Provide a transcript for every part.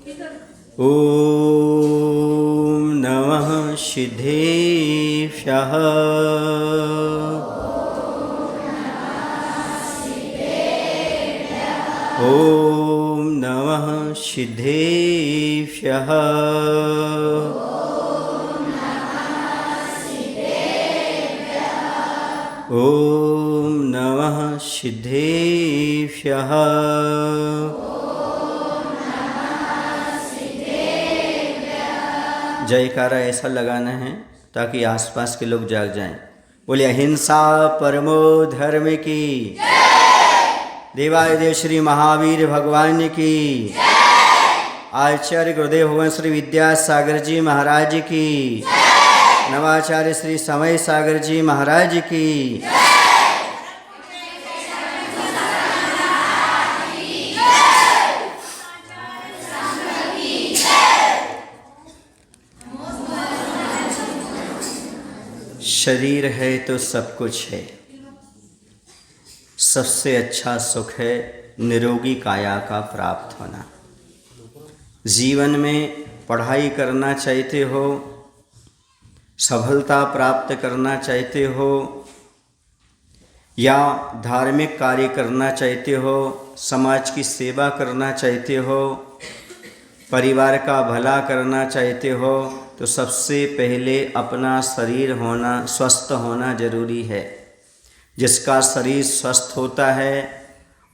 ॐ नमः सिद्धेभ्यः। ॐ नमः सिद्धेभ्यः। ॐ नमः सिद्धेभ्यः। जयकारा ऐसा लगाना है ताकि आसपास के लोग जाग जाएं। बोले अहिंसा परमो धर्म की, देवादिदेव श्री महावीर भगवान की, आचार्य गुरुदेव भगवान श्री विद्यासागर जी महाराज की, नवाचार्य श्री समय सागर जी महाराज की। शरीर है तो सब कुछ है। सबसे अच्छा सुख है निरोगी काया का प्राप्त होना। जीवन में पढ़ाई करना चाहते हो, सफलता प्राप्त करना चाहते हो, या धार्मिक कार्य करना चाहते हो, समाज की सेवा करना चाहते हो, परिवार का भला करना चाहते हो, तो सबसे पहले अपना शरीर होना, स्वस्थ होना जरूरी है। जिसका शरीर स्वस्थ होता है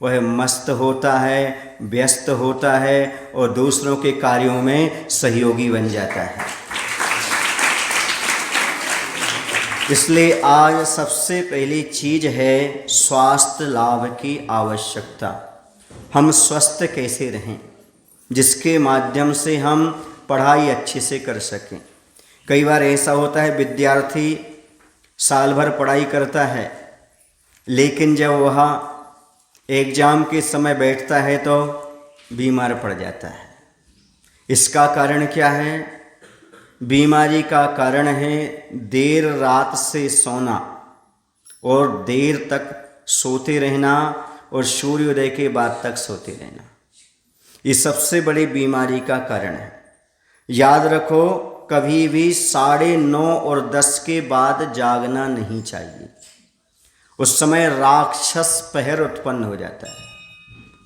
वह मस्त होता है, व्यस्त होता है और दूसरों के कार्यों में सहयोगी बन जाता है। इसलिए आज सबसे पहली चीज़ है स्वास्थ्य लाभ की आवश्यकता। हम स्वस्थ कैसे रहें, जिसके माध्यम से हम पढ़ाई अच्छे से कर सकें। कई बार ऐसा होता है विद्यार्थी साल भर पढ़ाई करता है, लेकिन जब वह एग्ज़ाम के समय बैठता है तो बीमार पड़ जाता है। इसका कारण क्या है? बीमारी का कारण है देर रात से सोना और देर तक सोते रहना और सूर्योदय के बाद तक सोते रहना। ये सबसे बड़ी बीमारी का कारण है। याद रखो, कभी भी 9:30 और 10 के बाद जागना नहीं चाहिए। उस समय राक्षस पहर उत्पन्न हो जाता है।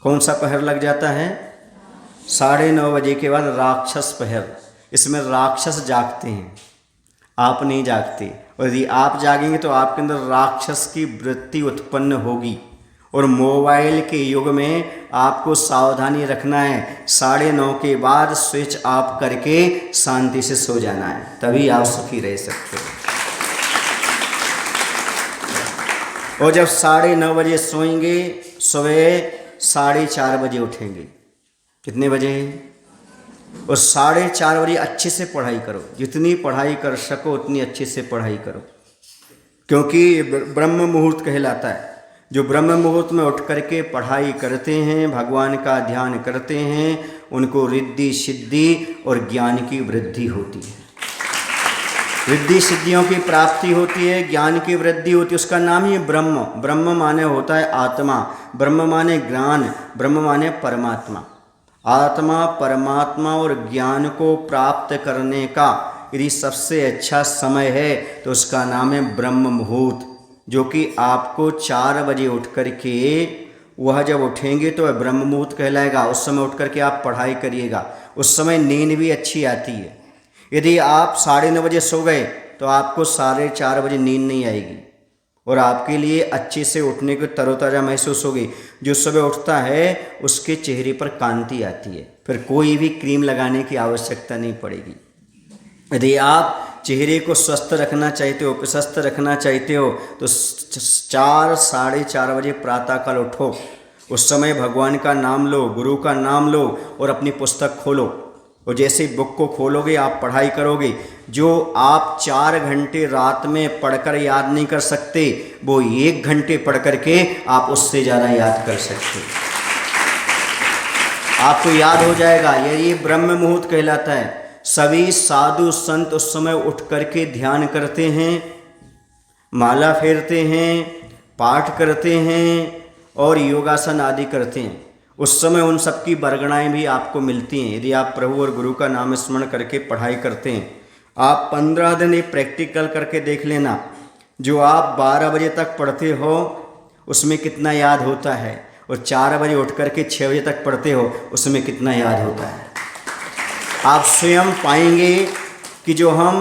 कौन सा पहर लग जाता है? 9:30 बजे के बाद राक्षस पहर। इसमें राक्षस जागते हैं, आप नहीं जागते। और यदि आप जागेंगे तो आपके अंदर राक्षस की वृत्ति उत्पन्न होगी। और मोबाइल के युग में आपको सावधानी रखना है, 9:30 के बाद स्विच ऑफ करके शांति से सो जाना है, तभी आप सुखी रह सकते हो। और जब 9:30 बजे सोएंगे, सुबह 4:30 बजे उठेंगे। कितने बजे? और 4:30 बजे अच्छे से पढ़ाई करो। जितनी पढ़ाई कर सको उतनी अच्छे से पढ़ाई करो, क्योंकि ब्रह्म मुहूर्त कहलाता है। जो ब्रह्म मुहूर्त में उठ करके पढ़ाई करते हैं, भगवान का ध्यान करते हैं, उनको रिद्धि सिद्धि और ज्ञान की वृद्धि होती है। रिद्धि सिद्धियों की प्राप्ति होती है, ज्ञान की वृद्धि होती है। उसका नाम ही ब्रह्म। ब्रह्म माने होता है आत्मा, ब्रह्म माने ज्ञान, ब्रह्म माने परमात्मा। आत्मा, परमात्मा और ज्ञान को प्राप्त करने का यदि सबसे अच्छा समय है तो उसका नाम है ब्रह्म मुहूर्त, जो कि आपको 4 बजे उठ कर के, वह जब उठेंगे तो वह ब्रह्म मुहूर्त कहलाएगा। उस समय उठ कर के आप पढ़ाई करिएगा। उस समय नींद भी अच्छी आती है। यदि आप 9:30 बजे सो गए तो आपको 4:30 बजे नींद नहीं आएगी और आपके लिए अच्छे से उठने को तरोताज़ा महसूस होगी। जो सुबह उठता है उसके चेहरे पर कांति आती है, फिर कोई भी क्रीम लगाने की आवश्यकता नहीं पड़ेगी। यदि आप चेहरे को स्वस्थ रखना चाहते हो, प्रशस्त रखना चाहते हो, तो 4-4:30 बजे प्रातःकाल उठो। उस समय भगवान का नाम लो, गुरु का नाम लो और अपनी पुस्तक खोलो। और जैसे बुक को खोलोगे आप पढ़ाई करोगे। जो आप 4 घंटे रात में पढ़कर याद नहीं कर सकते, वो 1 घंटे पढ़ करके आप उससे ज़्यादा याद कर सकते। आपको याद हो जाएगा। यही ब्रह्म मुहूर्त कहलाता है। सभी साधु संत उस समय उठ करके ध्यान करते हैं, माला फेरते हैं, पाठ करते हैं और योगासन आदि करते हैं। उस समय उन सब की बरगणाएँ भी आपको मिलती हैं यदि आप प्रभु और गुरु का नाम स्मरण करके पढ़ाई करते हैं। आप 15 दिन ये प्रैक्टिकल करके देख लेना, जो आप 12 बजे तक पढ़ते हो उसमें कितना याद होता है, और 4 बजे उठ करके 6 बजे तक पढ़ते हो उसमें कितना याद होता है। आप स्वयं पाएंगे कि जो हम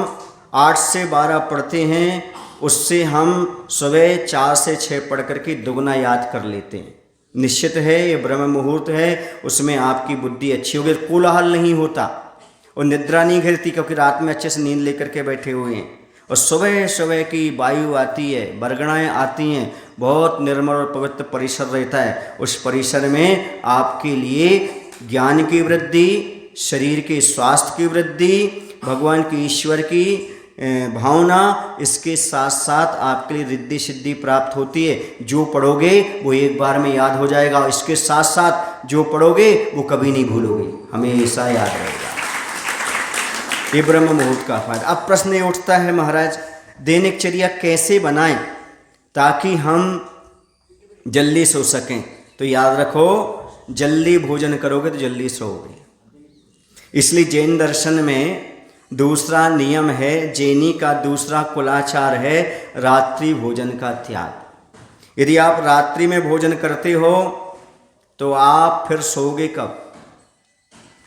8 से 12 पढ़ते हैं उससे हम सुबह 4 से 6 पढ़ करके दुगना याद कर लेते हैं। निश्चित है ये ब्रह्म मुहूर्त है, उसमें आपकी बुद्धि अच्छी होगी, कोलाहल नहीं होता और निद्रा नहीं गिरती, क्योंकि रात में अच्छे से नींद लेकर के बैठे हुए हैं। और सुबह सुबह की वायु आती है, बरगणाएँ आती हैं, बहुत निर्मल और पवित्र परिसर रहता है। उस परिसर में आपके लिए ज्ञान की वृद्धि, शरीर के स्वास्थ्य की वृद्धि, भगवान की ईश्वर की भावना, इसके साथ साथ आपके लिए रिद्धि सिद्धि प्राप्त होती है। जो पढ़ोगे वो एक बार में याद हो जाएगा, और इसके साथ साथ जो पढ़ोगे वो कभी नहीं भूलोगे, हमेशा याद रहेगा। ये ब्रह्म मुहूर्त का फायदा। अब प्रश्न ये उठता है, महाराज दैनिक चर्या कैसे बनाएं ताकि हम जल्दी सो सकें? तो याद रखो, जल्दी भोजन करोगे तो जल्दी सोओगे। इसलिए जैन दर्शन में दूसरा नियम है, जैनी का दूसरा कुलाचार है रात्रि भोजन का त्याग। यदि आप रात्रि में भोजन करते हो तो आप फिर सोओगे कब?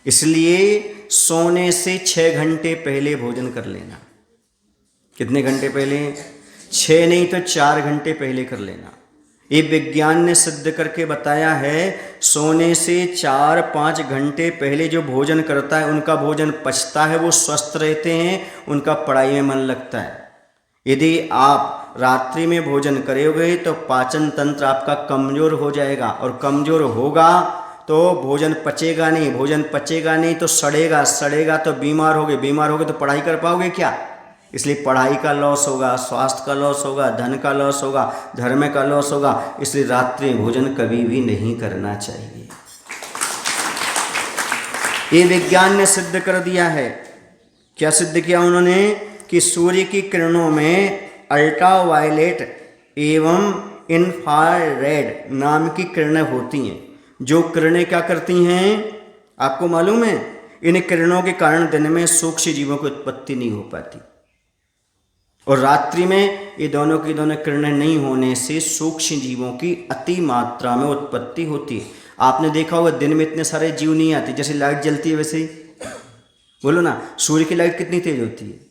इसलिए सोने से 6 घंटे पहले भोजन कर लेना। कितने घंटे पहले? 6 नहीं तो 4 घंटे पहले कर लेना। ये विज्ञान ने सिद्ध करके बताया है, सोने से 4-5 घंटे पहले जो भोजन करता है उनका भोजन पचता है, वो स्वस्थ रहते हैं, उनका पढ़ाई में मन लगता है। यदि आप रात्रि में भोजन करोगे तो पाचन तंत्र आपका कमज़ोर हो जाएगा, और कमज़ोर होगा तो भोजन पचेगा नहीं, भोजन पचेगा नहीं तो सड़ेगा, सड़ेगा तो बीमार होगे, बीमार होगे तो पढ़ाई कर पाओगे क्या? इसलिए पढ़ाई का लॉस होगा, स्वास्थ्य का लॉस होगा, धन का लॉस होगा, धर्म का लॉस होगा। इसलिए रात्रि भोजन कभी भी नहीं करना चाहिए। ये विज्ञान ने सिद्ध कर दिया है। क्या सिद्ध किया उन्होंने? कि सूर्य की किरणों में अल्ट्रावायलेट एवं इंफ्रारेड नाम की किरणें होती हैं। जो किरणें क्या करती हैं आपको मालूम है? इन किरणों के कारण दिन में सूक्ष्म जीवों की उत्पत्ति नहीं हो पाती, और रात्रि में ये दोनों की दोनों किरणें नहीं होने से सूक्ष्म जीवों की अति मात्रा में उत्पत्ति होती है। आपने देखा होगा दिन में इतने सारे जीव नहीं आते, जैसे लाइट जलती है वैसे ही। बोलो ना, सूर्य की लाइट कितनी तेज होती है?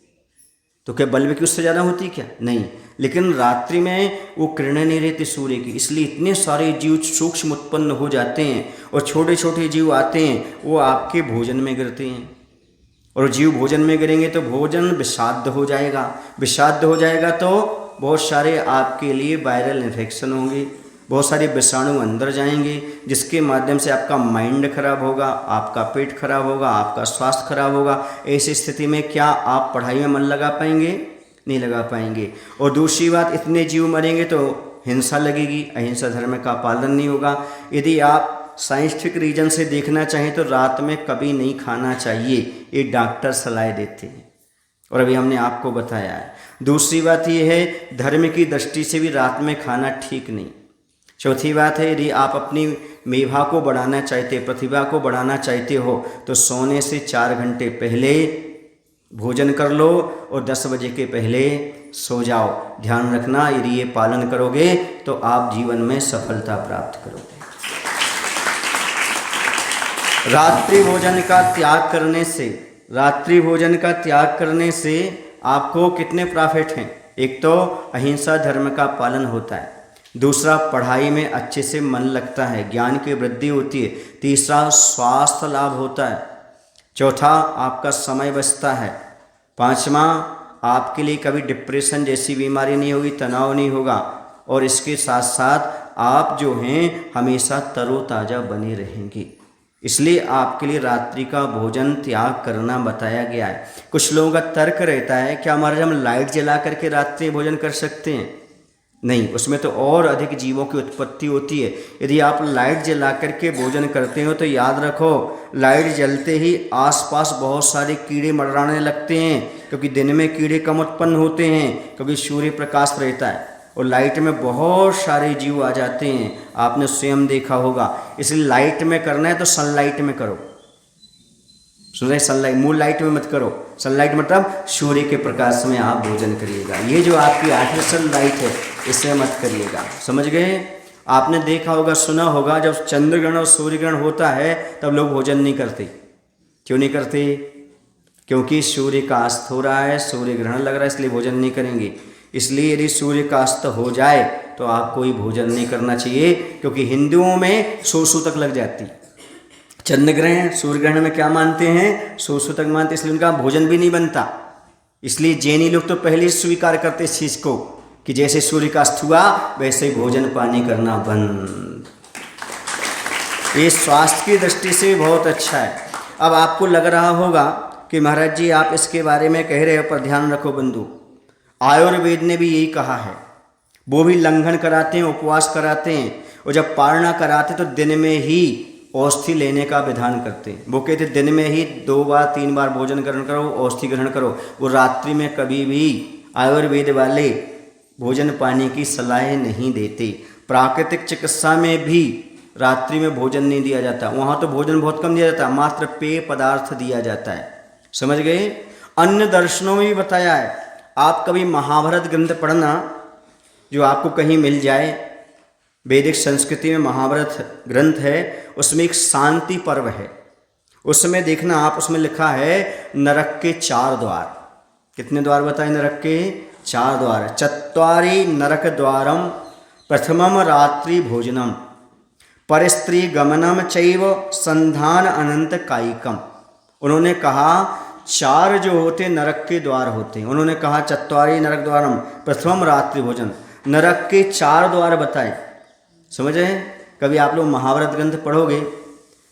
तो क्या बल्ब की उससे ज़्यादा होती है क्या? नहीं। लेकिन रात्रि में वो किरणें नहीं रहती सूर्य की, इसलिए इतने सारे जीव सूक्ष्म उत्पन्न हो जाते हैं, और छोटे छोटे जीव आते हैं, वो आपके भोजन में गिरते हैं, और जीव भोजन में गिरेंगे तो भोजन विषाक्त हो जाएगा। विषाक्त हो जाएगा तो बहुत सारे आपके लिए वायरल इन्फेक्शन होंगे, बहुत सारे विषाणु अंदर जाएंगे, जिसके माध्यम से आपका माइंड खराब होगा, आपका पेट खराब होगा, आपका स्वास्थ्य खराब होगा। ऐसी स्थिति में क्या आप पढ़ाई में मन लगा पाएंगे? नहीं लगा पाएंगे। और दूसरी बात, इतने जीव मरेंगे तो हिंसा लगेगी, अहिंसा धर्म का पालन नहीं होगा। यदि आप साइंटिफिक रीजन से देखना चाहें तो रात में कभी नहीं खाना चाहिए, ये डॉक्टर सलाह देते हैं, और अभी हमने आपको बताया है। दूसरी बात ये है, धर्म की दृष्टि से भी रात में खाना ठीक नहीं। चौथी बात है, यदि आप अपनी मेधा को बढ़ाना चाहते, प्रतिभा को बढ़ाना चाहते हो तो सोने से 4 घंटे पहले भोजन कर लो और 10 बजे के पहले सो जाओ। ध्यान रखना, यदि ये पालन करोगे तो आप जीवन में सफलता प्राप्त करोगे। रात्रि भोजन का त्याग करने से, रात्रि भोजन का त्याग करने से आपको कितने प्रॉफिट हैं? एक तो अहिंसा धर्म का पालन होता है, दूसरा पढ़ाई में अच्छे से मन लगता है, ज्ञान की वृद्धि होती है, तीसरा स्वास्थ्य लाभ होता है, चौथा आपका समय बचता है, पांचवा आपके लिए कभी डिप्रेशन जैसी बीमारी नहीं होगी, तनाव नहीं होगा, और इसके साथ साथ आप जो हैं हमेशा तरोताज़ा बने रहेंगे। इसलिए आपके लिए रात्रि का भोजन त्याग करना बताया गया है। कुछ लोगों का तर्क रहता है क्या महाराज हम लाइट जला करके रात्रि भोजन कर सकते हैं? नहीं, उसमें तो और अधिक जीवों की उत्पत्ति होती है। यदि आप लाइट जला करके भोजन करते हो तो याद रखो, लाइट जलते ही आसपास बहुत सारे कीड़े मरड़ाने लगते हैं, क्योंकि दिन में कीड़े कम उत्पन्न होते हैं, क्योंकि सूर्य प्रकाश रहता है, और लाइट में बहुत सारे जीव आ जाते हैं, आपने स्वयं देखा होगा। इसलिए लाइट में करना है तो सनलाइट में करो। सुन रहे, सनलाइट, मून लाइट में मत करो। सनलाइट मतलब सूर्य के प्रकाश में आप भोजन करिएगा। ये जो आपकी आर्टिफिशियल लाइट है इससे मत करिएगा, समझ गए। आपने देखा होगा, सुना होगा, जब चंद्र ग्रहण और सूर्य ग्रहण होता है तब लोग भोजन नहीं करते। क्यों नहीं करते? क्योंकि सूर्य का अस्त हो रहा है, सूर्य ग्रहण लग रहा है, इसलिए भोजन नहीं करेंगे। इसलिए यदि सूर्य का अस्त हो जाए तो आपको ही भोजन नहीं करना चाहिए, क्योंकि हिंदुओं में 100 तक लग जाती। चंद्र ग्रहण सूर्य ग्रहण में क्या मानते हैं? 100 तक मानते, इसलिए उनका भोजन भी नहीं बनता। इसलिए जैनी लोग तो पहले ही स्वीकार करते इस चीज़ को कि जैसे सूर्य का अस्त हुआ वैसे ही भोजन पानी करना बंद। ये स्वास्थ्य की दृष्टि से भी बहुत अच्छा है। अब आपको लग रहा होगा कि महाराज जी आप इसके बारे में कह रहे हो, पर ध्यान रखो बंधु, आयुर्वेद ने भी यही कहा है। वो भी लंघन कराते हैं, उपवास कराते हैं, और जब पारणा कराते तो दिन में ही औषधि लेने का विधान करते हैं। वो कहते दिन में ही 2 बार 3 बार भोजन ग्रहण करो, औषधि ग्रहण करो। वो रात्रि में कभी भी आयुर्वेद वाले भोजन पानी की सलाह नहीं देते। प्राकृतिक चिकित्सा में भी रात्रि में भोजन नहीं दिया जाता, वहाँ तो भोजन बहुत कम दिया जाता, मात्र पेय पदार्थ दिया जाता है, समझ गए। अन्य दर्शनों में भी बताया है। आप कभी महाभारत ग्रंथ पढ़ना, जो आपको कहीं मिल जाए, वैदिक संस्कृति में महाभारत ग्रंथ है, उसमें एक शांति पर्व है। उसमें देखना आप, उसमें लिखा है नरक के 4 द्वार। कितने द्वार बताए? नरक के 4 द्वार। चत्वारि नरक द्वारम प्रथमम रात्रि भोजनम परस्त्री गमनम चैव संधान अनंत कायिकम। उन्होंने कहा 4 जो होते नरक के द्वार होते हैं। उन्होंने कहा चत्वारि नरक द्वारम प्रथमम रात्रि भोजन, नरक के 4 द्वार बताए, समझ रहे हैं। कभी आप लोग महाभारत ग्रंथ पढ़ोगे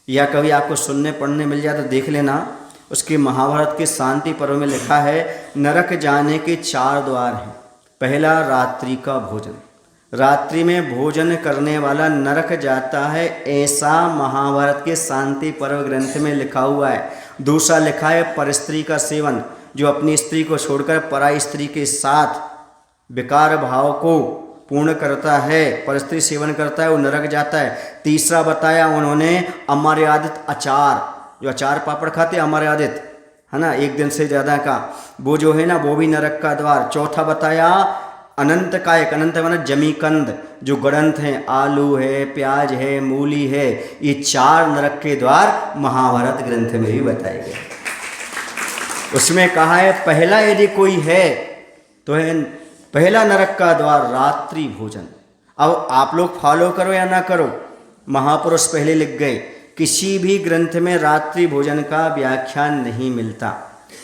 या कभी आपको सुनने पढ़ने मिल जाए तो देख लेना, उसके महाभारत के शांति पर्व में लिखा है नरक जाने के 4 द्वार हैं। पहला रात्रि का भोजन, रात्रि में भोजन करने वाला नरक जाता है, ऐसा महाभारत के शांति पर्व ग्रंथ में लिखा हुआ है। दूसरा लिखा है परस्त्री का सेवन, जो अपनी स्त्री को छोड़कर पराई स्त्री के साथ विकार भाव को पूर्ण करता है, परस्त्री सेवन करता है, वो नरक जाता है। तीसरा बताया उन्होंने अमर्यादित अचार, जो अचार पापड़ खाते अमर्यादित, है ना, 1 दिन से ज़्यादा का, वो जो है ना, वो भी नरक का द्वार। चौथा बताया अनंत कायक, अनंत माना जमीकंद, जो गणंत हैं, आलू है, प्याज है, मूली है, ये 4 नरक के द्वार महाभारत ग्रंथ में भी बताए गए। उसमें कहा है पहला यदि कोई है तो है पहला नरक का द्वार रात्रि भोजन। अब आप लोग फॉलो करो या ना करो, महापुरुष पहले लिख गए, किसी भी ग्रंथ में रात्रि भोजन का व्याख्यान नहीं मिलता।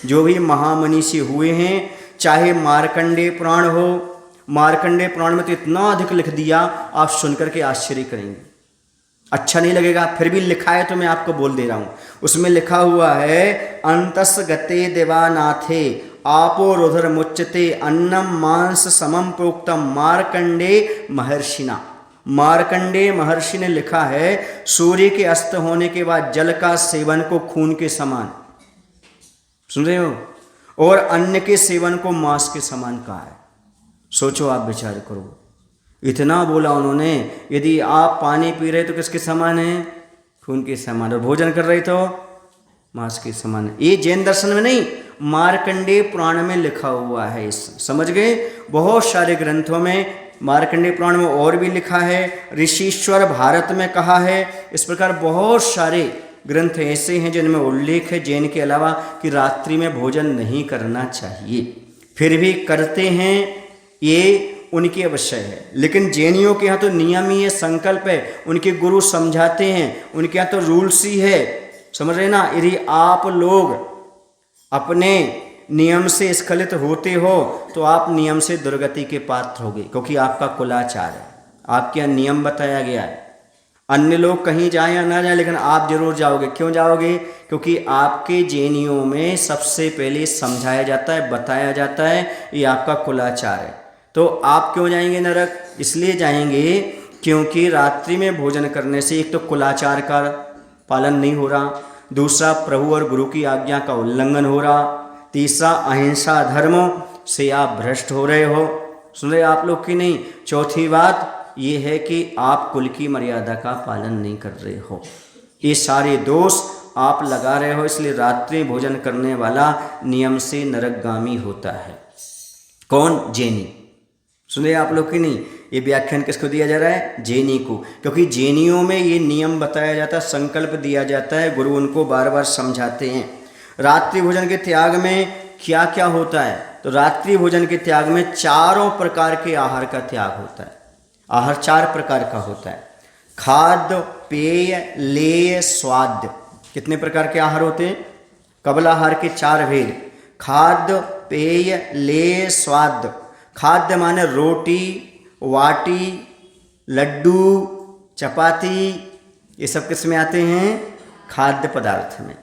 जो भी महामनीषी हुए हैं, चाहे मार्कंडेय पुराण हो, मार्कंडेय पुराण में तो इतना अधिक लिख दिया, आप सुनकर के आश्चर्य करेंगे। अच्छा नहीं लगेगा, फिर भी लिखा है तो मैं आपको बोल दे रहा हूँ। उसमें लिखा हुआ है अंतस गते देवानाथे आपो रुधिर मुच्यते अन्नम मांस समम प्रोक्तम मार्कंडेय महर्षिना। मार्कंडेय महर्षि ने लिखा है सूर्य के अस्त होने के बाद जल का सेवन को खून के समान, सुन रहे हो, और अन्न के सेवन को मांस के समान कहा है। सोचो, आप विचार करो, इतना बोला उन्होंने। यदि आप पानी पी रहे तो किसके समान है? खून के समान। और भोजन कर रहे तो मांस के समान है। ये जैन दर्शन में नहीं, मार्कंडेय पुराण में लिखा हुआ है। समझ गए? बहुत सारे ग्रंथों में, मार्कंडेय पुराण में और भी लिखा है, ऋषिश्वर भारत में कहा है। इस प्रकार बहुत सारे ग्रंथ ऐसे हैं जिनमें उल्लेख है जैन के अलावा कि रात्रि में भोजन नहीं करना चाहिए। फिर भी करते हैं, ये उनकी अवश्य है। लेकिन जैनियों के यहाँ तो नियम ही है, संकल्प है, उनके गुरु समझाते हैं, उनके यहाँ तो रूल्स ही है, समझ रहे ना। यदि आप लोग अपने नियम से स्खलित होते हो तो आप नियम से दुर्गति के पात्र होगे, क्योंकि आपका कुलाचार है, आपके यहाँ नियम बताया गया है। अन्य लोग कहीं जाएं या ना जाएं, लेकिन आप जरूर जाओगे। क्यों जाओगे? क्योंकि आपके जैनियों में सबसे पहले समझाया जाता है, बताया जाता है, ये आपका कुलाचार है। तो आप क्यों जाएंगे नरक? इसलिए जाएंगे क्योंकि रात्रि में भोजन करने से एक तो कुलाचार का पालन नहीं हो रहा, दूसरा प्रभु और गुरु की आज्ञा का उल्लंघन हो रहा, तीसरा अहिंसा धर्म से आप भ्रष्ट हो रहे हो, सुन रहे आप लोग की नहीं। चौथी बात ये है कि आप कुल की मर्यादा का पालन नहीं कर रहे हो। ये सारे दोष आप लगा रहे हो, इसलिए रात्रि भोजन करने वाला नियम से नरकगामी होता है। कौन? जैनी। सुन रहे आप लोग की नहीं। ये व्याख्यान किसको दिया जा रहा है? जैनी को, क्योंकि जैनियों में ये नियम बताया जाता है, संकल्प दिया जाता है, गुरु उनको बार बार समझाते हैं। रात्रि भोजन के त्याग में क्या क्या होता है? तो रात्रि भोजन के त्याग में चारों प्रकार के आहार का त्याग होता है। आहार 4 प्रकार का होता है। खाद्य, पेय, लेय, स्वाद्य। कितने प्रकार के आहार होते हैं? कबल आहार के 4 भेद। खाद्य, पेय, लेय, स्वाद्य। खाद्य माने रोटी, वाटी, लड्डू, चपाती, ये सब किस में आते हैं? खाद्य पदार्थ में।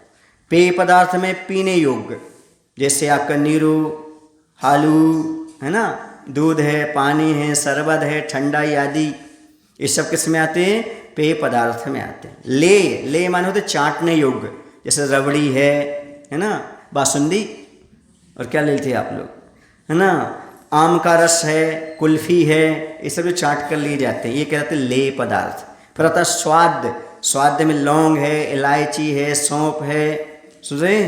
पेय पदार्थ में पीने योग्य, जैसे आपका नीरू, हालू, है ना, दूध है, पानी है, शरबत है, ठंडाई आदि, ये सब किस में आते हैं? पेय पदार्थ में आते हैं। ले माने होते चाटने योग्य, जैसे रबड़ी है ना, बासुंदी, और क्या लेते हैं आप लोग, है ना, आम का रस है, कुल्फी है, ये सब जो चाट कर लिए जाते हैं, ये कहते हैं ले पदार्थ। फिर आता है स्वाद। स्वाद में लौंग है, इलायची है, सौंफ है। सुने,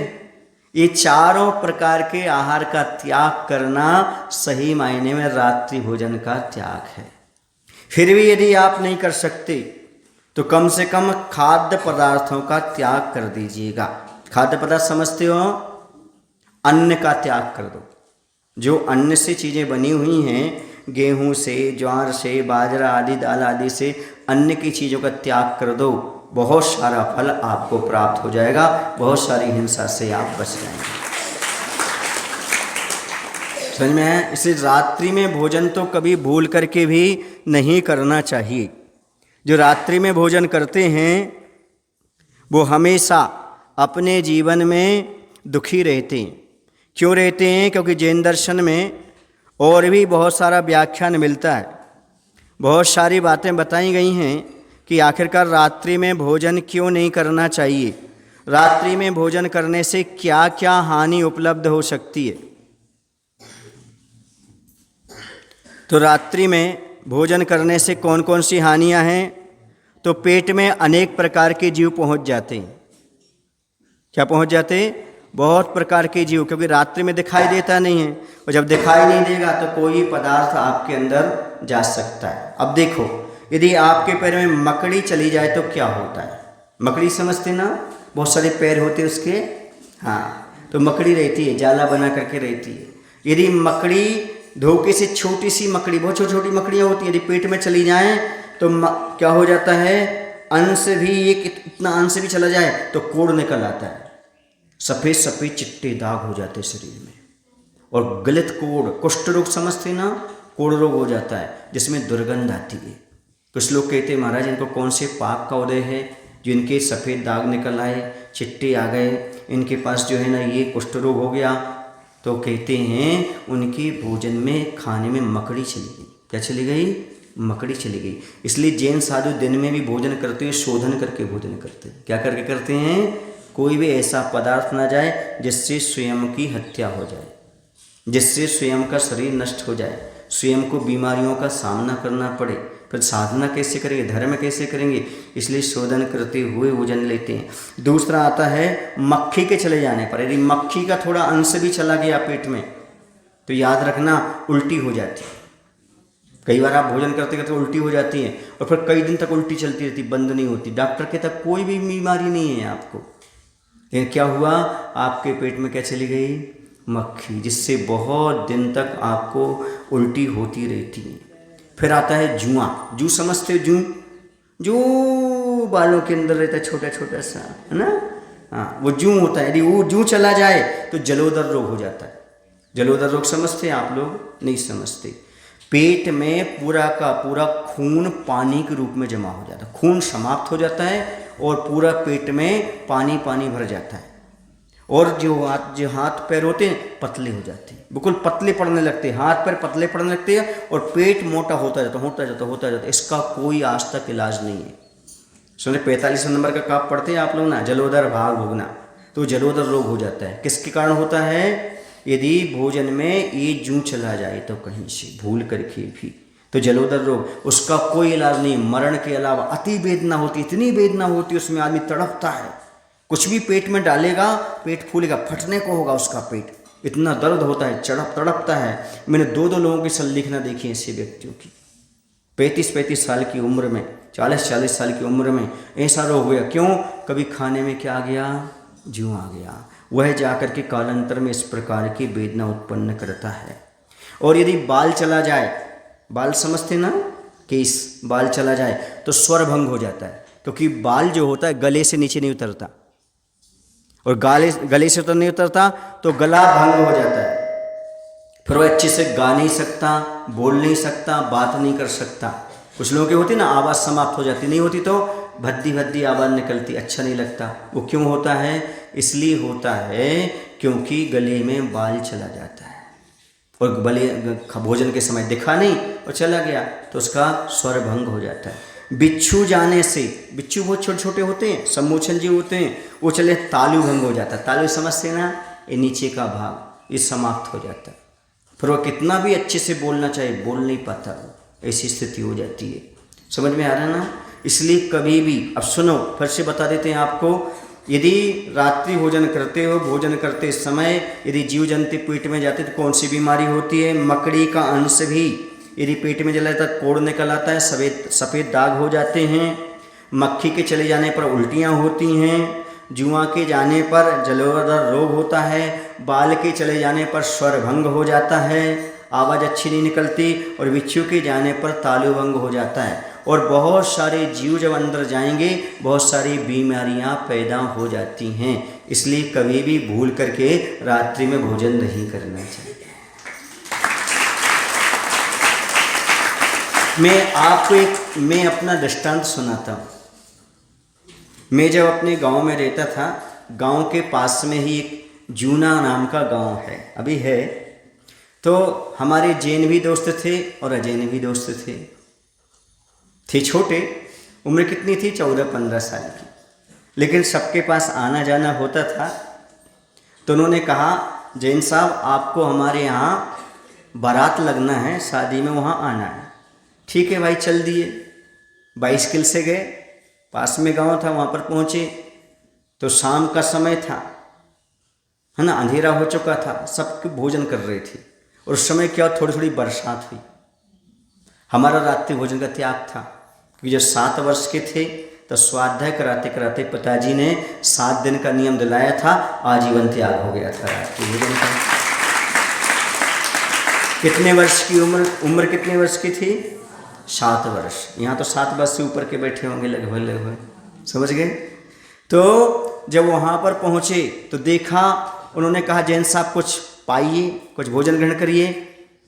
ये चारों प्रकार के आहार का त्याग करना सही मायने में रात्रि भोजन का त्याग है। फिर भी यदि आप नहीं कर सकते तो कम से कम खाद्य पदार्थों का त्याग कर दीजिएगा। खाद्य पदार्थ समझते हो? अन्न का त्याग कर दो। जो अन्न से चीज़ें बनी हुई हैं, गेहूं से, ज्वार से, बाजरा आदि, दाल आदि से अन्न की चीज़ों का त्याग कर दो। बहुत सारा फल आपको प्राप्त हो जाएगा, बहुत सारी हिंसा से आप बच जाएंगे। समझ में है? इसलिए रात्रि में भोजन तो कभी भूल करके भी नहीं करना चाहिए। जो रात्रि में भोजन करते हैं वो हमेशा अपने जीवन में दुखी रहते हैं। क्यों रहते हैं? क्योंकि जैन दर्शन में और भी बहुत सारा व्याख्यान मिलता है, बहुत सारी बातें बताई गई हैं कि आखिरकार रात्रि में भोजन क्यों नहीं करना चाहिए, रात्रि में भोजन करने से क्या क्या हानि उपलब्ध हो सकती है। तो रात्रि में भोजन करने से कौन कौन सी हानियां हैं? तो पेट में अनेक प्रकार के जीव पहुंच जाते हैं। क्या पहुंच जाते हैं? बहुत प्रकार के जीव, क्योंकि रात्रि में दिखाई देता नहीं है, और जब दिखाई नहीं देगा तो कोई पदार्थ आपके अंदर जा सकता है। अब देखो, यदि आपके पैर में मकड़ी चली जाए तो क्या होता है? मकड़ी समझते ना, बहुत सारे पैर होते हैं उसके, हाँ, तो मकड़ी रहती है, जाला बना करके रहती है। यदि मकड़ी धोखे से, छोटी सी मकड़ी, बहुत छोटी छोटी मकड़ियाँ होती है, यदि पेट में चली जाएँ तो क्या हो जाता है? अंश भी, एक इतना अंश भी चला जाए तो कोढ़ निकल आता है, सफ़ेद सफ़ेद चिट्टे दाग हो जाते हैं शरीर में, और गलत कोढ़, कुष्ठ रोग समझते ना, कोढ़ रोग हो जाता है जिसमें दुर्गंध आती है। कुछ लोग कहते हैं महाराज इनको कौन से पाप का उदय है जिनके सफ़ेद दाग निकल आए, चिट्टे आ गए, इनके पास जो है ना ये कुष्ठ रोग हो गया। तो कहते हैं उनके भोजन में, खाने में मकड़ी चली गई। क्या चली गई? मकड़ी चली गई। इसलिए जैन साधु दिन में भी भोजन करते हुए शोधन करके भोजन करते हैं। क्या करके करते हैं? कोई भी ऐसा पदार्थ ना जाए जिससे स्वयं की हत्या हो जाए, जिससे स्वयं का शरीर नष्ट हो जाए, स्वयं को बीमारियों का सामना करना पड़े। फिर साधना कैसे करेंगे, धर्म कैसे करेंगे? इसलिए शोधन करते हुए भोजन लेते हैं। दूसरा आता है मक्खी के चले जाने पर। यदि मक्खी का थोड़ा अंश भी चला गया पेट में तो याद रखना उल्टी हो जाती है। कई बार आप भोजन करते करते उल्टी हो जाती है और फिर कई दिन तक उल्टी चलती रहती, बंद नहीं होती। डॉक्टर के तक कोई भी बीमारी नहीं है आपको, लेकिन क्या हुआ? आपके पेट में क्या चली गई? मक्खी, जिससे बहुत दिन तक आपको उल्टी होती रहती है। फिर आता है जुआ। जू समझते हो? जू बालों के अंदर रहता है, छोटा छोटा सा, है ना, हाँ, वो जू होता है। यदि वो जू चला जाए तो जलोदर रोग हो जाता है। जलोदर रोग समझते हैं आप लोग? नहीं समझते। पेट में पूरा का पूरा खून पानी के रूप में जमा हो जाता है, खून समाप्त हो जाता है और पूरा पेट में पानी पानी भर जाता है, और जो हाथ पैर होते हैं पतले हो जाते हैं, बिल्कुल पतले पड़ने लगते हैं, हाथ पैर पतले पड़ने लगते हैं और पेट मोटा होता जाता। इसका कोई आज तक इलाज नहीं है। सुने 45 नंबर का काप पढ़ते हैं आप लोग ना, जलोदर भाग भोगना, तो जलोदर रोग हो जाता है। किसके कारण होता है? यदि भोजन में ये जूं चला जाए तो कहीं से भूल करके भी, तो जलोदर रोग उसका कोई इलाज नहीं, मरण के अलावा अति वेदना होती, इतनी वेदना होती उसमें आदमी तड़पता है, कुछ भी पेट में डालेगा पेट फूलेगा, फटने को होगा उसका पेट, इतना दर्द होता है, तड़पता है। मैंने 2 लोगों की संलिखना देखी है ऐसे व्यक्तियों की, 35 साल की उम्र में, 40 साल की उम्र में ऐसा रोग हुआ। क्यों? कभी खाने में क्या आ गया, जूं आ गया, वह जाकर के कालांतर में इस प्रकार की वेदना उत्पन्न करता है। और यदि बाल चला जाए, बाल समझते ना, केस, बाल चला जाए तो स्वर भंग हो जाता है, क्योंकि बाल जो होता है गले से नीचे नहीं उतरता, और गले से तो नहीं उतरता तो गला भंग हो जाता है, फिर वो अच्छे से गा नहीं सकता, बोल नहीं सकता, बात नहीं कर सकता। कुछ लोगों की होती ना आवाज़ समाप्त हो जाती, नहीं होती तो भद्दी भद्दी आवाज़ निकलती, अच्छा नहीं लगता। वो क्यों होता है? इसलिए होता है क्योंकि गले में बाल चला जाता है और भोजन के समय दिखा नहीं और चला गया तो उसका स्वर भंग हो जाता है। बिच्छू जाने से, बिच्छू बहुत छोटे छोटे होते हैं, सम्मोचन जीव होते हैं, वो चले तालु भंग हो जाता है। तालु समझते ना, ये नीचे का भाग, ये समाप्त हो जाता है। फिर वो कितना भी अच्छे से बोलना चाहे बोल नहीं पाता, ऐसी स्थिति हो जाती है। समझ में आ रहा है ना? इसलिए कभी भी, अब सुनो फिर से बता देते हैं आपको, यदि रात्रि भोजन करते हो, भोजन करते समय यदि जीव जंतु पेट में जाते तो कौन सी बीमारी होती है? मकड़ी का अंश भी यदि पेट में चला जाता है, कोड़ निकल आता है, सफ़ेद दाग हो जाते हैं। मक्खी के चले जाने पर उल्टियाँ होती हैं, जुआ के जाने पर जलोदर रोग होता है, बाल के चले जाने पर स्वर भंग हो जाता है, आवाज़ अच्छी नहीं निकलती, और बिच्छू के जाने पर तालु भंग हो जाता है। और बहुत सारे जीव जब अंदर जाएंगे बहुत सारी बीमारियां पैदा हो जाती हैं। इसलिए कभी भी भूल करके रात्रि में भोजन नहीं करना चाहिए। मैं आपको मैं अपना दृष्टांत सुनाता हूँ। मैं जब अपने गांव में रहता था, गांव के पास में ही एक जूना नाम का गांव है, अभी है, तो हमारे जैन भी दोस्त थे और अजैन भी दोस्त थे छोटे, उम्र कितनी थी? 14-15 साल की, लेकिन सबके पास आना जाना होता था। तो उन्होंने कहा, जैन साहब आपको हमारे यहाँ बारात लगना है, शादी में वहाँ आना है। ठीक है भाई, चल दिए। 22 से गए, पास में गांव था, वहाँ पर पहुँचे तो शाम का समय था, है ना, अंधेरा हो चुका था, सब भोजन कर रहे थे। और उस समय क्या, थोड़ी थोड़ी बरसात हुई। हमारा रात्रि भोजन का त्याग था, क्योंकि जब 7 वर्ष के थे तो स्वाध्याय कराते कराते पिताजी ने 7 दिन का नियम दिलाया था, आजीवन त्याग हो गया था रात्रि भोजन का। कितने वर्ष की उम्र कितने वर्ष की थी? 7 वर्ष। यहाँ तो 7 वर्ष से ऊपर के बैठे होंगे लगभग, समझ गए? तो जब वहाँ पर पहुँचे तो देखा, उन्होंने कहा जैन साहब कुछ पाइए, कुछ भोजन ग्रहण करिए,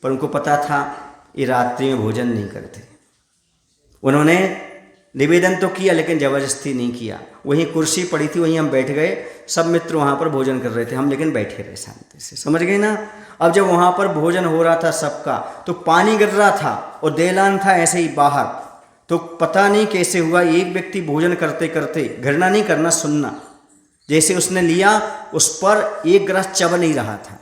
पर उनको पता था ये रात्रि में भोजन नहीं करते। उन्होंने निवेदन तो किया लेकिन ज़बरदस्ती नहीं किया। वहीं कुर्सी पड़ी थी, वहीं हम बैठ गए, सब मित्र वहाँ पर भोजन कर रहे थे, हम लेकिन बैठे रहे शांति से, समझ गए ना? अब जब वहाँ पर भोजन हो रहा था सबका, तो पानी गिर रहा था और देलान था ऐसे ही बाहर, तो पता नहीं कैसे हुआ, एक व्यक्ति भोजन करते करते, घृणा नहीं करना, सुनना, जैसे उसने लिया, उस पर एक ग्रास चब नहीं रहा था,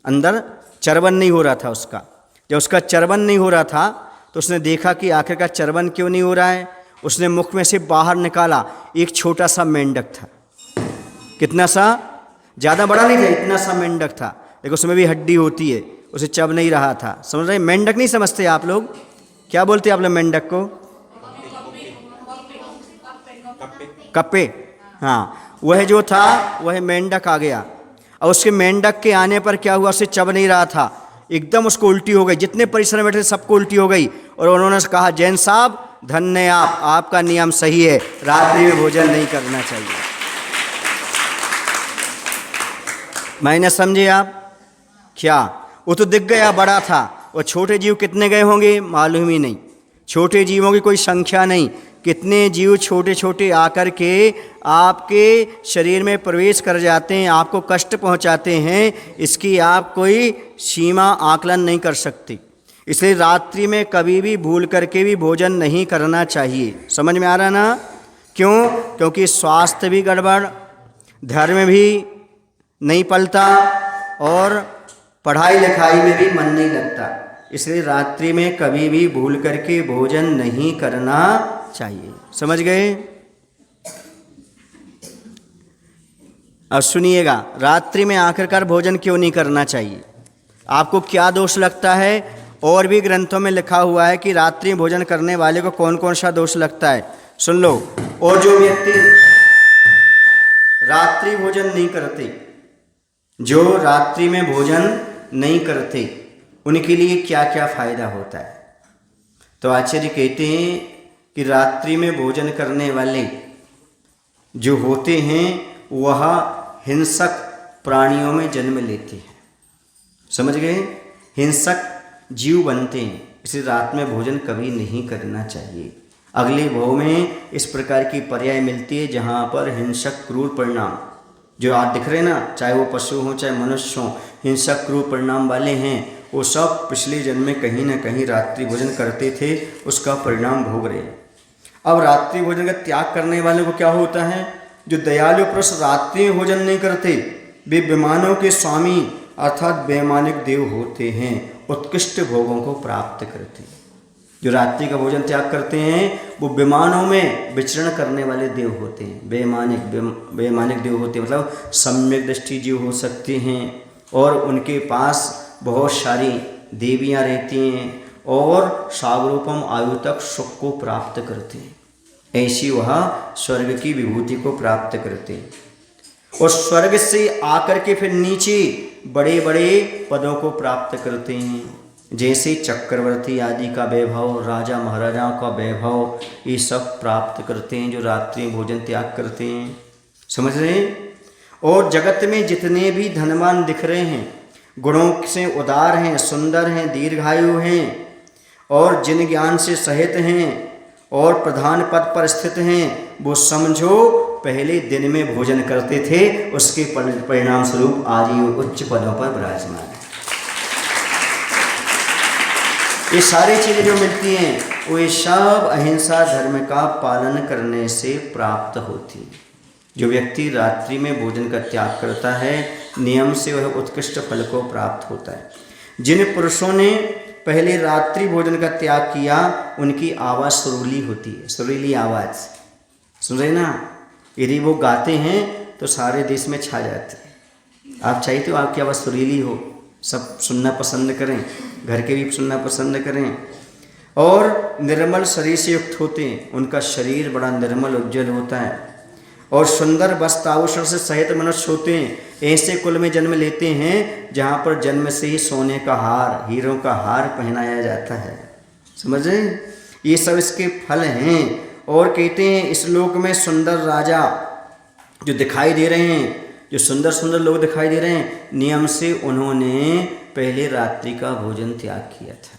अंदर चरवन नहीं हो रहा था उसका। जब उसका चरवन नहीं हो रहा था तो उसने देखा कि आखिर का चरवन क्यों नहीं हो रहा है। उसने मुख में से बाहर निकाला, एक छोटा सा मेंढक था, कितना सा, ज़्यादा बड़ा नहीं था, इतना सा मेंढक था, लेकिन उसमें भी हड्डी होती है, उसे चब नहीं रहा था। समझ रहे? मेंढक नहीं समझते आप लोग, क्या बोलते हैं आप लोग मेंढक को? कप्पे। हाँ, वह जो था वह मेंढक आ गया, और उसके मेंढक के आने पर क्या हुआ, उसे चब नहीं रहा था, एकदम उसको उल्टी हो गई, जितने परिसर में बैठे सबको उल्टी हो गई। और उन्होंने कहा, जैन साहब धन्य आप, आपका नियम सही है, रात्रि में भोजन नहीं करना चाहिए। मैंने समझे आप? क्या वो तो दिख गया, बड़ा था, और छोटे जीव कितने गए होंगे मालूम ही नहीं, छोटे जीवों की कोई संख्या नहीं, कितने जीव छोटे छोटे आकर के आपके शरीर में प्रवेश कर जाते हैं, आपको कष्ट पहुंचाते हैं, इसकी आप कोई सीमा आकलन नहीं कर सकती। इसलिए रात्रि में कभी भी भूल करके भी भोजन नहीं करना चाहिए। समझ में आ रहा ना? क्यों? क्योंकि स्वास्थ्य भी गड़बड़, धर्म भी नहीं पलता, और पढ़ाई लिखाई में भी मन नहीं लगता। इसलिए रात्रि में कभी भी भूल करके भोजन नहीं करना चाहिए। समझ गए? अब सुनिएगा, रात्रि में आखिरकार भोजन क्यों नहीं करना चाहिए? आपको क्या दोष लगता है? और भी ग्रंथों में लिखा हुआ है कि रात्रि में भोजन करने वाले को कौन कौन सा दोष लगता है, सुन लो। और जो व्यक्ति रात्रि भोजन नहीं करते, जो रात्रि में भोजन नहीं करते, उनके लिए क्या क्या फायदा होता है? तो आचार्य कहते हैं कि रात्रि में भोजन करने वाले जो होते हैं वह हिंसक प्राणियों में जन्म लेते हैं। समझ गए? हिंसक जीव बनते हैं। इसलिए रात में भोजन कभी नहीं करना चाहिए। अगले भाव में इस प्रकार की पर्याय मिलती है जहाँ पर हिंसक क्रूर परिणाम जो आज दिख रहे हैं ना, चाहे वो पशु हों चाहे मनुष्य हों, हिंसक क्रूर परिणाम वाले हैं, वो सब पिछले जन्म में कहीं ना कहीं रात्रि भोजन करते थे, उसका परिणाम भोग रहे हैं। अब रात्रि भोजन का त्याग करने वाले को क्या होता है? जो दयालु पुरुष रात्रि में भोजन नहीं करते, वे विमानों के स्वामी अर्थात वैमानिक देव होते हैं, उत्कृष्ट भोगों को प्राप्त करते हैं। जो रात्रि का भोजन त्याग करते हैं वो विमानों में विचरण करने वाले देव होते हैं। वैमानिक देव होते हैं, मतलब सम्यक दृष्टि जीव हो सकते हैं और उनके पास बहुत सारी देवियाँ रहती हैं और सागरूपम आयु तक सुख को प्राप्त करते हैं। ऐसी वह स्वर्ग की विभूति को प्राप्त करते हैं और स्वर्ग से आकर के फिर नीचे बड़े बड़े पदों को प्राप्त करते हैं, जैसे चक्रवर्ती आदि का वैभव, राजा महाराजाओं का वैभव, ये सब प्राप्त करते हैं जो रात्रि भोजन त्याग करते हैं। समझ रहे हैं? और जगत में जितने भी धनवान दिख रहे हैं, गुणों से उदार हैं, सुंदर हैं, दीर्घायु हैं और जिन ज्ञान से सहित हैं और प्रधान पद पर स्थित हैं, वो समझो पहले दिन में भोजन करते थे, उसके परिणाम स्वरूप आज ये उच्च पदों पर विराजमान है। ये सारी चीज़ें जो मिलती हैं वो ये सब अहिंसा धर्म का पालन करने से प्राप्त होती है। जो व्यक्ति रात्रि में भोजन का त्याग करता है, नियम से वह उत्कृष्ट फल को प्राप्त होता है। जिन पुरुषों ने पहले रात्रि भोजन का त्याग किया, उनकी आवाज़ सुरीली होती है, सुरीली आवाज़। सुन रहे ना? यदि वो गाते हैं तो सारे देश में छा जाते हैं। आप चाहिए तो आपकी आवाज़ सुरीली हो, सब सुनना पसंद करें, घर के भी सुनना पसंद करें। और निर्मल शरीर से युक्त होते हैं, उनका शरीर बड़ा निर्मल उज्जवल होता है और सुंदर वस्त्र आभूषण से सहित मनुष्य होते हैं। ऐसे कुल में जन्म लेते हैं जहाँ पर जन्म से ही सोने का हार, हीरों का हार पहनाया जाता है। समझ रहे? ये सब इसके फल हैं। और कहते हैं इस लोक में सुंदर राजा जो दिखाई दे रहे हैं, जो सुंदर सुंदर लोग दिखाई दे रहे हैं, नियम से उन्होंने पहले रात्रि का भोजन त्याग किया था।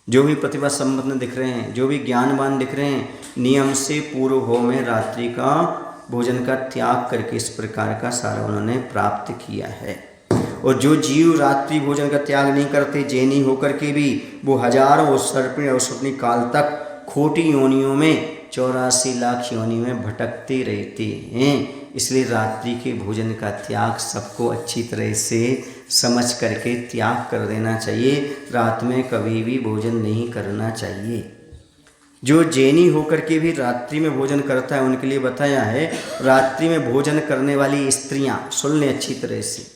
जो भी प्रतिभा संपन्न दिख रहे हैं, जो भी ज्ञानवान दिख रहे हैं, नियम से पूर्व भाव में रात्रि का भोजन का त्याग करके इस प्रकार का सारा उन्होंने प्राप्त किया है। और जो जीव रात्रि भोजन का त्याग नहीं करते, जैनी होकर के भी वो हजारों सर्पिणी और स्वप्नी काल तक खोटी योनियों में 84 लाख योनि में भटकते रहते हैं। इसलिए रात्रि के भोजन का त्याग सबको अच्छी तरह से समझ करके त्याग कर देना चाहिए। रात में कभी भी भोजन नहीं करना चाहिए। जो जैनी होकर के भी रात्रि में भोजन करता है, उनके लिए बताया है, रात्रि में भोजन करने वाली स्त्रियां, सुन लें अच्छी तरह से,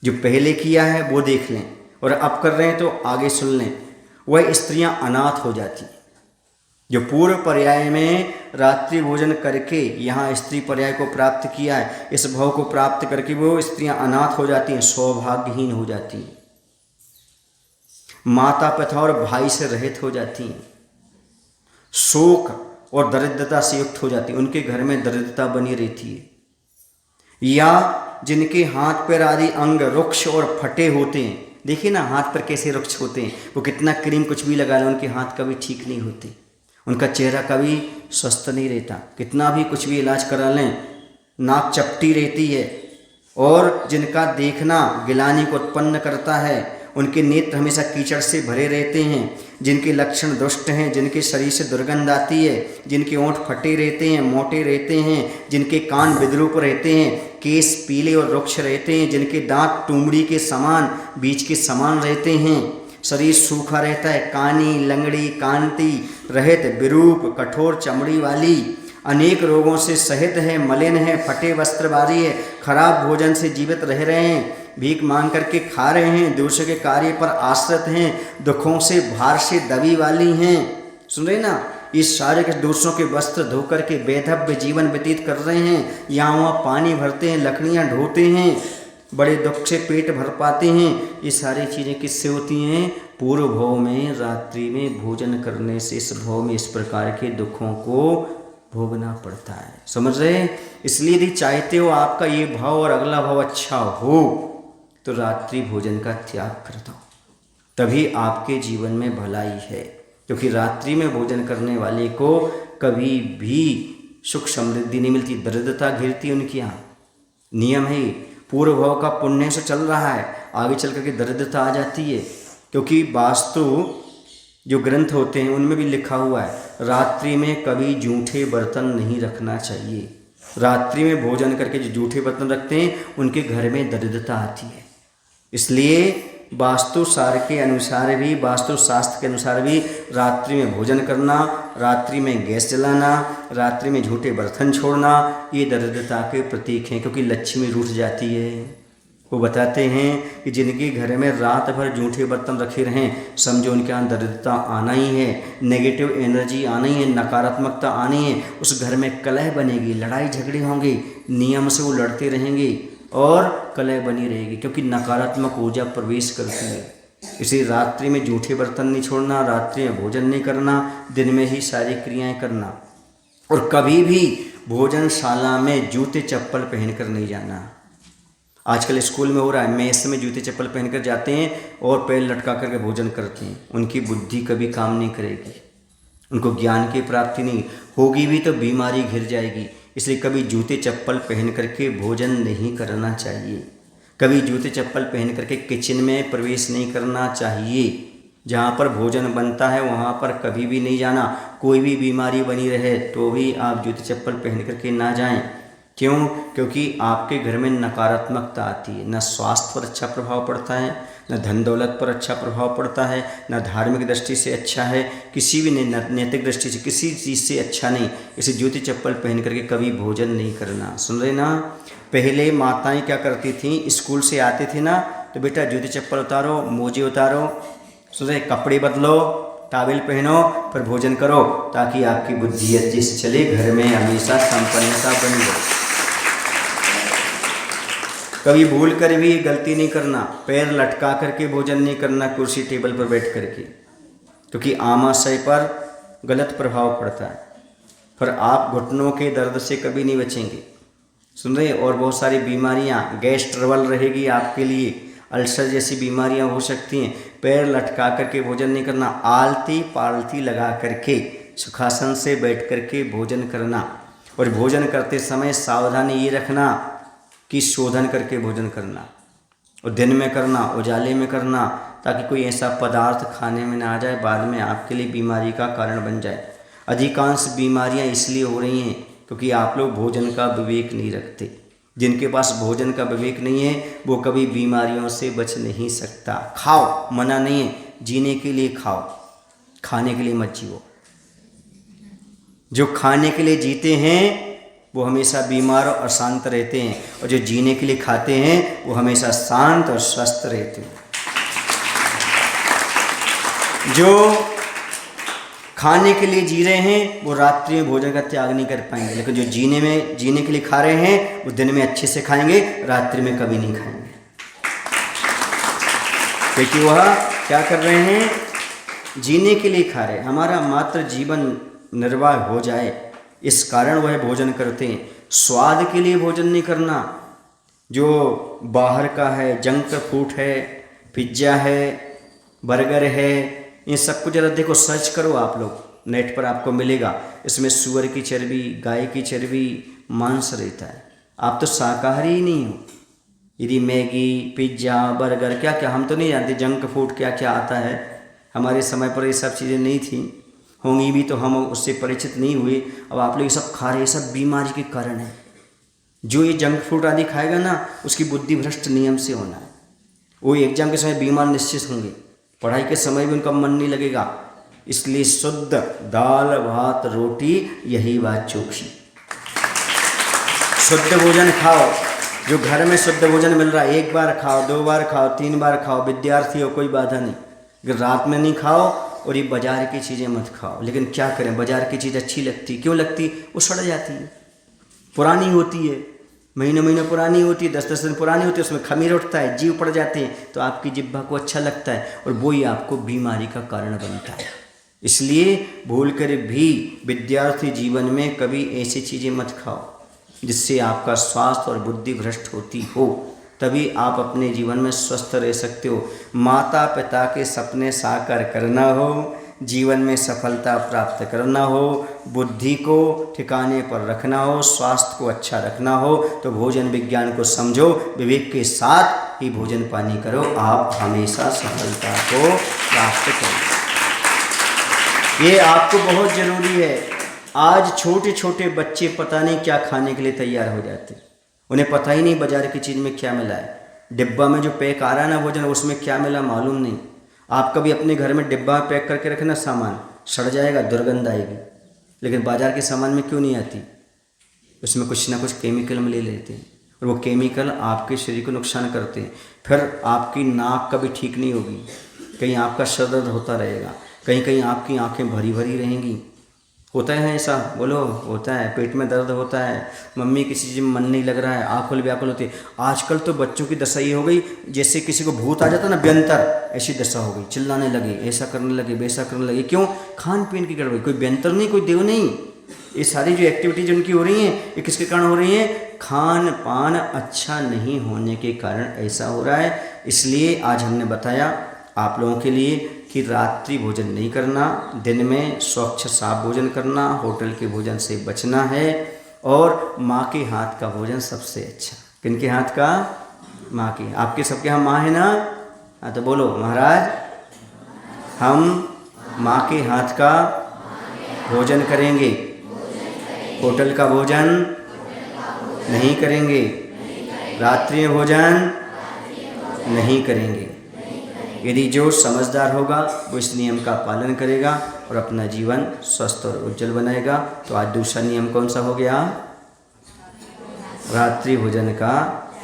जो पहले किया है वो देख लें और अब कर रहे हैं तो आगे सुन लें, वह स्त्रियां अनाथ हो जाती हैं। जो पूर्व पर्याय में रात्रि भोजन करके यहाँ स्त्री पर्याय को प्राप्त किया है, इस भाव को प्राप्त करके वो स्त्रियां अनाथ हो जाती हैं, सौभाग्यहीन हो जाती हैं, माता पिता और भाई से रहित हो जाती हैं, शोक और दरिद्रता से युक्त हो जाती है, उनके घर में दरिद्रता बनी रहती है। या जिनके हाथ पैर आदि अंग रुक्ष और फटे होते हैं, देखिए ना हाथ पर कैसे रुक्ष होते हैं, वो कितना क्रीम कुछ भी लगा लें उनके हाथ कभी ठीक नहीं होते, उनका चेहरा कभी स्वस्थ नहीं रहता, कितना भी कुछ भी इलाज करा लें नाक चपटी रहती है। और जिनका देखना गिलानी को उत्पन्न करता है, उनके नेत्र हमेशा कीचड़ से भरे रहते हैं, जिनके लक्षण दुष्ट हैं, जिनके शरीर से दुर्गंध आती है, जिनके ओंठ फटे रहते हैं, मोटे रहते हैं, जिनके कान विद्रूप रहते हैं, केस पीले और रुक्ष रहते हैं, जिनके दांत टुमड़ी के समान बीज के समान रहते हैं, शरीर सूखा रहता है, कानी लंगड़ी कांति रहित विरूप कठोर चमड़ी वाली, अनेक रोगों से सहित है, मलिन है, फटे वस्त्र वाली है, खराब भोजन से जीवित रह रहे हैं, भीख मांग करके खा रहे हैं, दूसरे के कार्य पर आश्रित हैं, दुखों से भार से दबी वाली हैं। सुन रहे ना, इस सारे के दूसरों के वस्त्र धो करके बेधव्य जीवन व्यतीत कर रहे हैं, यहाँ वहाँ पानी भरते हैं, लकड़ियाँ ढोते हैं, बड़े दुख से पेट भर पाते हैं। ये सारी चीज़ें किससे होती हैं? पूर्व भव में रात्रि में भोजन करने से इस भव में इस प्रकार के दुखों को भोगना पड़ता है। समझ रहे? इसलिए यदि चाहते हो आपका ये भाव और अगला भाव अच्छा हो तो रात्रि भोजन का त्याग कर दो, तभी आपके जीवन में भलाई है। क्योंकि रात्रि में भोजन करने वाले को कभी भी सुख समृद्धि नहीं मिलती, दरिद्रता घिरती उनके यहाँ। नियम है, पूर्व भाव का पुण्य से चल रहा है, आगे चल करके दरिद्रता आ जाती है। क्योंकि वास्तु जो ग्रंथ होते हैं उनमें भी लिखा हुआ है रात्रि में कभी जूठे बर्तन नहीं रखना चाहिए। रात्रि में भोजन करके जो जूठे बर्तन रखते हैं उनके घर में दरिद्रता आती है। इसलिए वास्तुसार के अनुसार भी, वास्तु शास्त्र के अनुसार भी रात्रि में भोजन करना, रात्रि में गैस जलाना, रात्रि में झूठे बर्तन छोड़ना, ये दरिद्रता के प्रतीक हैं। क्योंकि लक्ष्मी रूठ जाती है। वो बताते हैं कि जिनके घर में रात भर जूठे बर्तन रखे रहें, समझो उनके यहाँ दरिद्रता आना ही है, नेगेटिव एनर्जी आनी है, नकारात्मकता आनी है। उस घर में कलह बनेगी, लड़ाई झगड़े होंगे, नियम से वो लड़ते रहेंगे और कलह बनी रहेगी, क्योंकि नकारात्मक ऊर्जा प्रवेश करती है। इसी रात्रि में जूठे बर्तन नहीं छोड़ना, रात्रि में भोजन नहीं करना, दिन में ही सारी क्रियाएं करना। और कभी भी भोजनशाला में जूते चप्पल पहनकर नहीं जाना। आजकल स्कूल में हो रहा है, मेस में जूते चप्पल पहनकर जाते हैं और पैर लटका करके भोजन करते हैं। उनकी बुद्धि कभी काम नहीं करेगी, उनको ज्ञान की प्राप्ति नहीं होगी, भी तो बीमारी घिर जाएगी। इसलिए कभी जूते चप्पल पहन करके भोजन नहीं करना चाहिए। कभी जूते चप्पल पहन करके किचन में प्रवेश नहीं करना चाहिए। जहाँ पर भोजन बनता है वहाँ पर कभी भी नहीं जाना। कोई भी बीमारी बनी रहे तो भी आप जूते चप्पल पहन करके ना जाएं। क्यों? क्योंकि आपके घर में नकारात्मकता आती है। न स्वास्थ्य पर अच्छा प्रभाव पड़ता है, न धन दौलत पर अच्छा प्रभाव पड़ता है, न धार्मिक दृष्टि से अच्छा है, किसी भी नैतिक दृष्टि से किसी चीज़ से अच्छा नहीं। इसे जूते चप्पल पहन करके कभी भोजन नहीं करना। सुन रहे ना? पहले माताएं क्या करती थीं, स्कूल से आते थे ना तो बेटा जूते चप्पल उतारो, मोजे उतारो, सुन रहे, कपड़े बदलो, टावल पहनो, फिर भोजन करो, ताकि आपकी बुद्धि अच्छी से चले, घर में हमेशा संपन्नता बनी रहे। कभी भूल कर भी गलती नहीं करना, पैर लटका करके भोजन नहीं करना कुर्सी टेबल पर बैठ करके, क्योंकि आमाशय पर गलत प्रभाव पड़ता है। फिर आप घुटनों के दर्द से कभी नहीं बचेंगे। सुन रहे? और बहुत सारी बीमारियां, गैस ट्रबल रहेगी आपके लिए, अल्सर जैसी बीमारियां हो सकती हैं। पैर लटका करके भोजन नहीं करना, आलती पालती लगा करके सुखासन से बैठ करके भोजन करना। और भोजन करते समय सावधानी ये रखना कि शोधन करके भोजन करना, और दिन में करना, उजाले में करना, ताकि कोई ऐसा पदार्थ खाने में ना आ जाए बाद में आपके लिए बीमारी का कारण बन जाए। अधिकांश बीमारियां इसलिए हो रही हैं क्योंकि आप लोग भोजन का विवेक नहीं रखते। जिनके पास भोजन का विवेक नहीं है वो कभी बीमारियों से बच नहीं सकता। खाओ, मना नहीं है, जीने के लिए खाओ, खाने के लिए मत जियो। जो खाने के लिए जीते हैं वो हमेशा बीमार और अशांत रहते हैं, और जो जीने के लिए खाते हैं वो हमेशा शांत और स्वस्थ रहते हैं। जो खाने के लिए जी रहे हैं वो रात्रि में भोजन का त्याग नहीं कर पाएंगे, लेकिन जो जीने के लिए खा रहे हैं वो दिन में अच्छे से खाएंगे, रात्रि में कभी नहीं खाएंगे। क्योंकि वह क्या कर रहे हैं? जीने के लिए खा रहे हैं, हमारा मात्र जीवन निर्वाह हो जाए, इस कारण वह भोजन करते हैं। स्वाद के लिए भोजन नहीं करना। जो बाहर का है, जंक फूड है, पिज्ज़ा है, बर्गर है, इन सबको ज़रा देखो, सर्च करो आप लोग, नेट पर आपको मिलेगा। इसमें सूअर की चर्बी, गाय की चर्बी, मांस रहता है। आप तो शाकाहारी ही नहीं हो। यदि मैगी, पिज्ज़ा, बर्गर, क्या क्या हम तो नहीं जानते, जंक फूड क्या क्या आता है। हमारे समय पर ये सब चीज़ें नहीं थी, होंगी भी तो हम उससे परिचित नहीं हुए। अब आप लोग ये सब खा रहे हैं, ये सब बीमारी के कारण है। जो ये जंक फूड आदि खाएगा ना, उसकी बुद्धि भ्रष्ट नियम से होना है। वो एग्जाम के समय बीमार निश्चित होंगे, पढ़ाई के समय भी उनका मन नहीं लगेगा। इसलिए शुद्ध दाल भात रोटी, यही बात चोखी। शुद्ध भोजन खाओ, जो घर में शुद्ध भोजन मिल रहा है, एक बार खाओ, 2 बार खाओ, 3 बार खाओ, विद्यार्थी हो कोई बाधा नहीं। अगर रात में नहीं खाओ, और ये बाजार की चीज़ें मत खाओ। लेकिन क्या करें, बाजार की चीज़ अच्छी लगती, क्यों लगती? वो सड़ जाती है, पुरानी होती है, महीने महीने पुरानी होती है, 10-10 दिन पुरानी होती है, उसमें खमीर उठता है, जीव पड़ जाते हैं, तो आपकी जिह्वा को अच्छा लगता है और वो ही आपको बीमारी का कारण बनता है। इसलिए भूल कर भी विद्यार्थी जीवन में कभी ऐसी चीज़ें मत खाओ जिससे आपका स्वास्थ्य और बुद्धि भ्रष्ट होती हो, तभी आप अपने जीवन में स्वस्थ रह सकते हो। माता पिता के सपने साकार करना हो, जीवन में सफलता प्राप्त करना हो, बुद्धि को ठिकाने पर रखना हो, स्वास्थ्य को अच्छा रखना हो, तो भोजन विज्ञान को समझो, विवेक के साथ ही भोजन पानी करो, आप हमेशा सफलता को प्राप्त करो। ये आपको बहुत ज़रूरी है। आज छोटे छोटे बच्चे पता नहीं क्या खाने के लिए तैयार हो जाते, उन्हें पता ही नहीं बाजार की चीज़ में क्या मिला है। डिब्बा में जो पैक आ रहा है ना भोजन, उसमें क्या मिला मालूम नहीं। आप कभी अपने घर में डिब्बा में पैक करके रखना, सामान सड़ जाएगा, दुर्गंध आएगी। लेकिन बाजार के सामान में क्यों नहीं आती? उसमें कुछ ना कुछ केमिकल में ले लेते हैं और वो केमिकल आपके शरीर को नुकसान करते हैं। फिर आपकी नाक कभी ठीक नहीं होगी, कहीं आपका सर दर्द होता रहेगा, कहीं कहीं आपकी आंखें भरी भरी रहेंगी। होता है ऐसा? बोलो, होता है। पेट में दर्द होता है, मम्मी किसी चीज़ में मन नहीं लग रहा है, आंखों व्याकुल होती है। आजकल तो बच्चों की दशा ये हो गई, जैसे किसी को भूत आ जाता ना, व्यंतर, ऐसी दशा हो गई। चिल्लाने लगे, ऐसा करने लगे, वैसा करने लगे। क्यों? खान पीन की गड़बड़ी। कोई व्यंतर नहीं, कोई देव नहीं। ये सारी जो एक्टिविटीज उनकी हो रही हैं, ये किसके कारण हो रही हैं? खान पान अच्छा नहीं होने के कारण ऐसा हो रहा है। इसलिए आज हमने बताया आप लोगों के लिए कि रात्रि भोजन नहीं करना, दिन में स्वच्छ साफ भोजन करना, होटल के भोजन से बचना है, और माँ के हाथ का भोजन सबसे अच्छा। किनके हाथ का? माँ के। आपके सबके यहाँ माँ है ना? हाँ, तो बोलो महाराज, हम माँ के हाथ का भोजन करेंगे, होटल का भोजन नहीं करेंगे, रात्रि में भोजन नहीं करेंगे। यदि जो समझदार होगा वो इस नियम का पालन करेगा और अपना जीवन स्वस्थ और उज्जवल बनाएगा। तो आज दूसरा नियम कौन सा हो गया? रात्रि भोजन का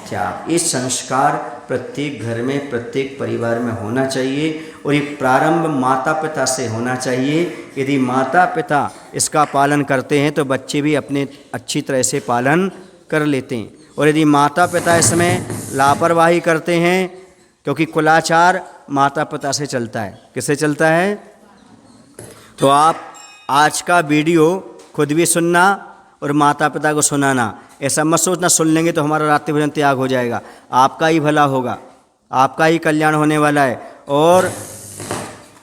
त्याग। ये संस्कार प्रत्येक घर में, प्रत्येक परिवार में होना चाहिए और ये प्रारंभ माता पिता से होना चाहिए। यदि माता पिता इसका पालन करते हैं तो बच्चे भी अपने अच्छी तरह से पालन कर लेते हैं। और यदि माता पिता इसमें लापरवाही करते हैं, क्योंकि कुलाचार माता पिता से चलता है। किससे चलता है? तो आप आज का वीडियो खुद भी सुनना और माता पिता को सुनाना। ऐसा मत सोचना सुन लेंगे तो हमारा रात्रि भोजन त्याग हो जाएगा। आपका ही भला होगा, आपका ही कल्याण होने वाला है और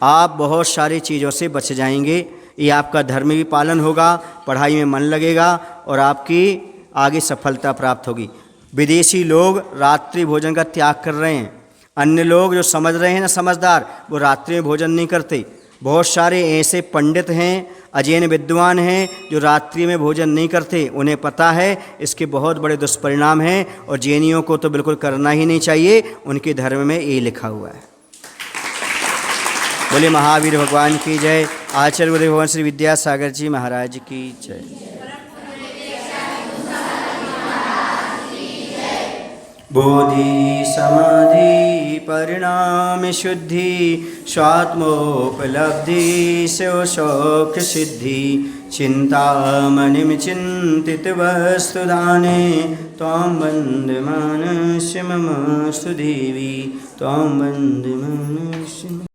आप बहुत सारी चीज़ों से बच जाएंगे। ये आपका धर्म भी पालन होगा, पढ़ाई में मन लगेगा और आपकी आगे सफलता प्राप्त होगी। विदेशी लोग रात्रि भोजन का त्याग कर रहे हैं। अन्य लोग जो समझ रहे हैं ना, समझदार, वो रात्रि में भोजन नहीं करते। बहुत सारे ऐसे पंडित हैं, अजैन विद्वान हैं जो रात्रि में भोजन नहीं करते। उन्हें पता है इसके बहुत बड़े दुष्परिणाम हैं और जैनियों को तो बिल्कुल करना ही नहीं चाहिए। उनके धर्म में ये लिखा हुआ है। बोले महावीर भगवान की जय। आचार्य गुरुदेव भगवान श्री विद्यासागर जी महाराज की जय। बोधि समाधि परिणाम शुद्धि स्वात्मोपलब्धि शिव शौख सिद्धि चिंतामणिं चिंतित वस्तुदाने त्वां वन्दे मानस्य मम सुदेवी त्वां वन्दे मानस्य।